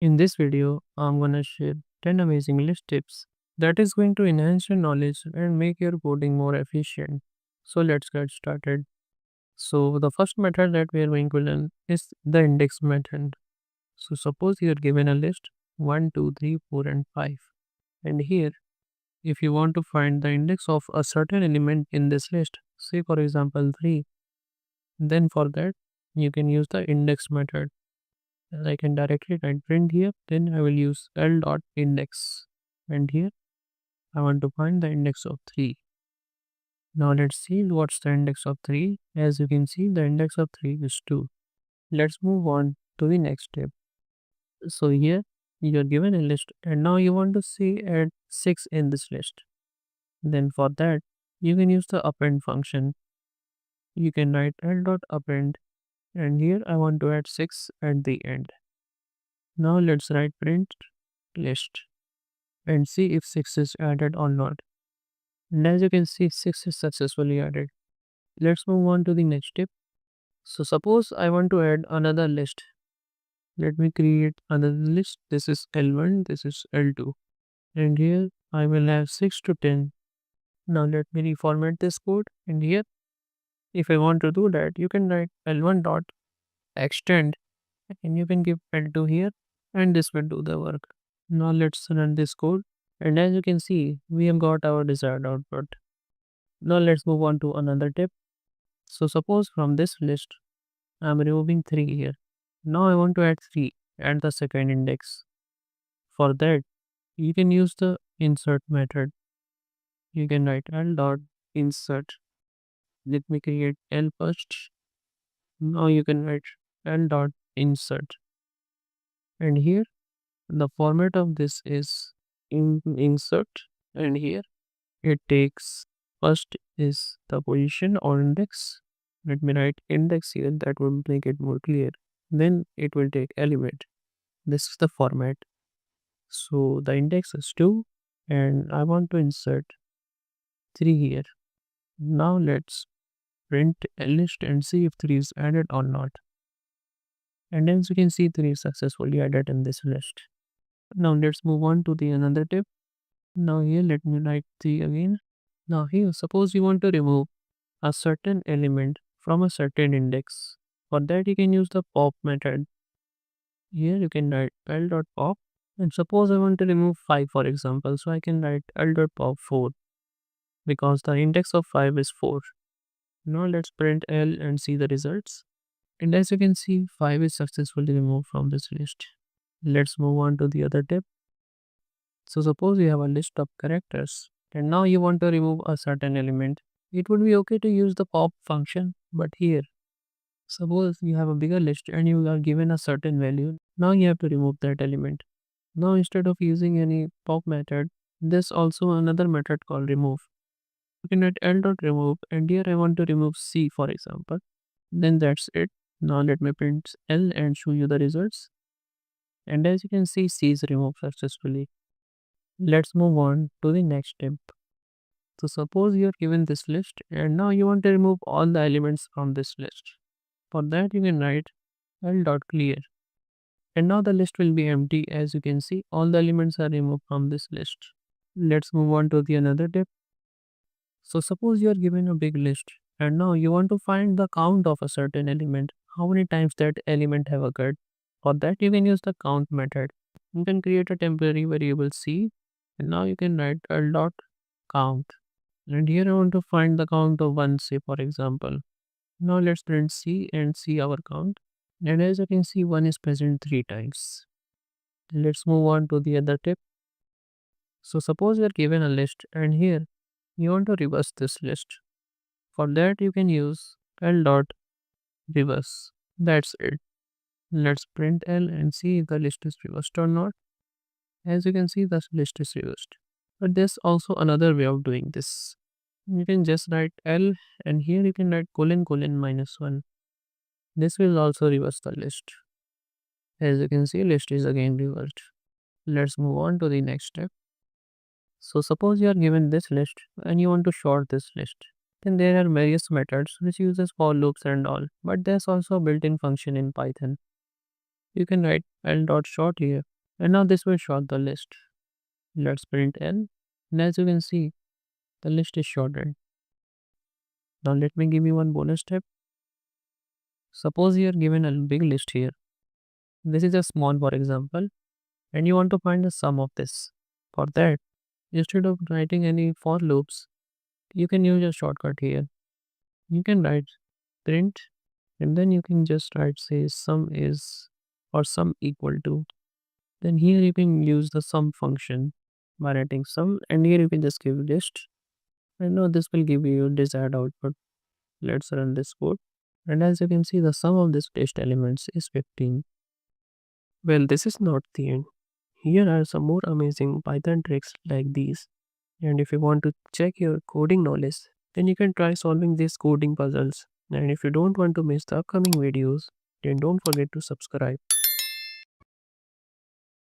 In this video, I'm gonna share 10 amazing list tips that is going to enhance your knowledge and make your coding more efficient. So let's get started. So the first method that we are going to learn is the index method. So suppose you are given a list 1, 2, 3, 4, and 5. And here, if you want to find the index of a certain element in this list, say for example 3, then for that you can use the index method. I can directly write print here, then I will use L dot index. And here I want to find the index of 3. Now let's see what's the index of 3. As you can see, the index of 3 is 2. Let's move on to the next step. So here you're given a list and now you want to see add 6 in this list. Then for that you can use the append function. You can write L dot append and here I want to add 6 at the end. Now let's write print list and see if 6 is added or not. And as you can see, 6 is successfully added. Let's move on to the next step. So suppose I want to add another list. Let me create another list. This is L1, this is L2. And here I will have 6 to 10. Now let me reformat this code. And here, if I want to do that, you can write L1 dot extend and you can give L2 here and this will do the work. Now let's run this code. And as you can see, we have got our desired output. Now let's move on to another tip. So suppose from this list, I'm removing 3 here. Now I want to add 3 at the second index. For that, you can use the insert method. You can write L dot insert. Let me create L first. Now you can write L dot insert. And here, the format of this is insert. And here, it takes first is the position or index. Let me write index here, that will make it more clear. Then it will take element. This is the format. So the index is 2 and I want to insert 3 here. Now let's print a list and see if 3 is added or not. And as you can see, 3 is successfully added in this list. Now let's move on to the another tip. Now here let me write 3 again. Now here suppose you want to remove a certain element from a certain index. For that you can use the pop method. Here you can write L.pop and suppose I want to remove 5 for example, so I can write L.pop 4 because the index of 5 is 4. Now let's print L and see the results. And as you can see, 5 is successfully removed from this list. Let's move on to the other tip. So suppose you have a list of characters and now you want to remove a certain element. It would be okay to use the pop function, but here suppose you have a bigger list and you are given a certain value. Now you have to remove that element. Now instead of using any pop method, there's also another method called remove. You can write L.remove and here I want to remove C for example. Then that's it. Now let me print L and show you the results. And as you can see, C is removed successfully. Let's move on to the next step. So suppose you are given this list and now you want to remove all the elements from this list. For that you can write L.clear. And now the list will be empty. As you can see, all the elements are removed from this list. Let's move on to the another tip. So suppose you are given a big list and now you want to find the count of a certain element. How many times that element have occurred. For that you can use the count method. You can create a temporary variable C and now you can write L.count. And here I want to find the count of 1, say for example. Now let's print C and see our count. And as you can see, 1 is present 3 times. Let's move on to the other tip. So suppose you are given a list and here you want to reverse this list. For that you can use L.reverse. That's it. Let's print L and see if the list is reversed or not. As you can see, the list is reversed. But there's also another way of doing this. You can just write L and here you can write colon colon minus 1. This will also reverse the list. As you can see, list is again reversed. Let's move on to the next step. So suppose you are given this list and you want to sort this list. Then there are various methods which uses for loops and all, but there's also a built-in function in Python. You can write L dot short here. And now this will short the list. Let's print L. And as you can see, the list is shortened. Now let me give you one bonus step. Suppose you are given a big list here. This is a small for example, and you want to find the sum of this. For that, instead of writing any for loops, you can use a shortcut here. You can write print, and then you can just write say sum is or sum equal to. Then here you can use the sum function by writing sum, and here you can just give list. And now this will give you desired output. Let's run this code. And as you can see, the sum of this list elements is 15. Well, this is not the end. Here are some more amazing Python tricks like these. And if you want to check your coding knowledge, then you can try solving these coding puzzles. And if you don't want to miss the upcoming videos, then don't forget to subscribe.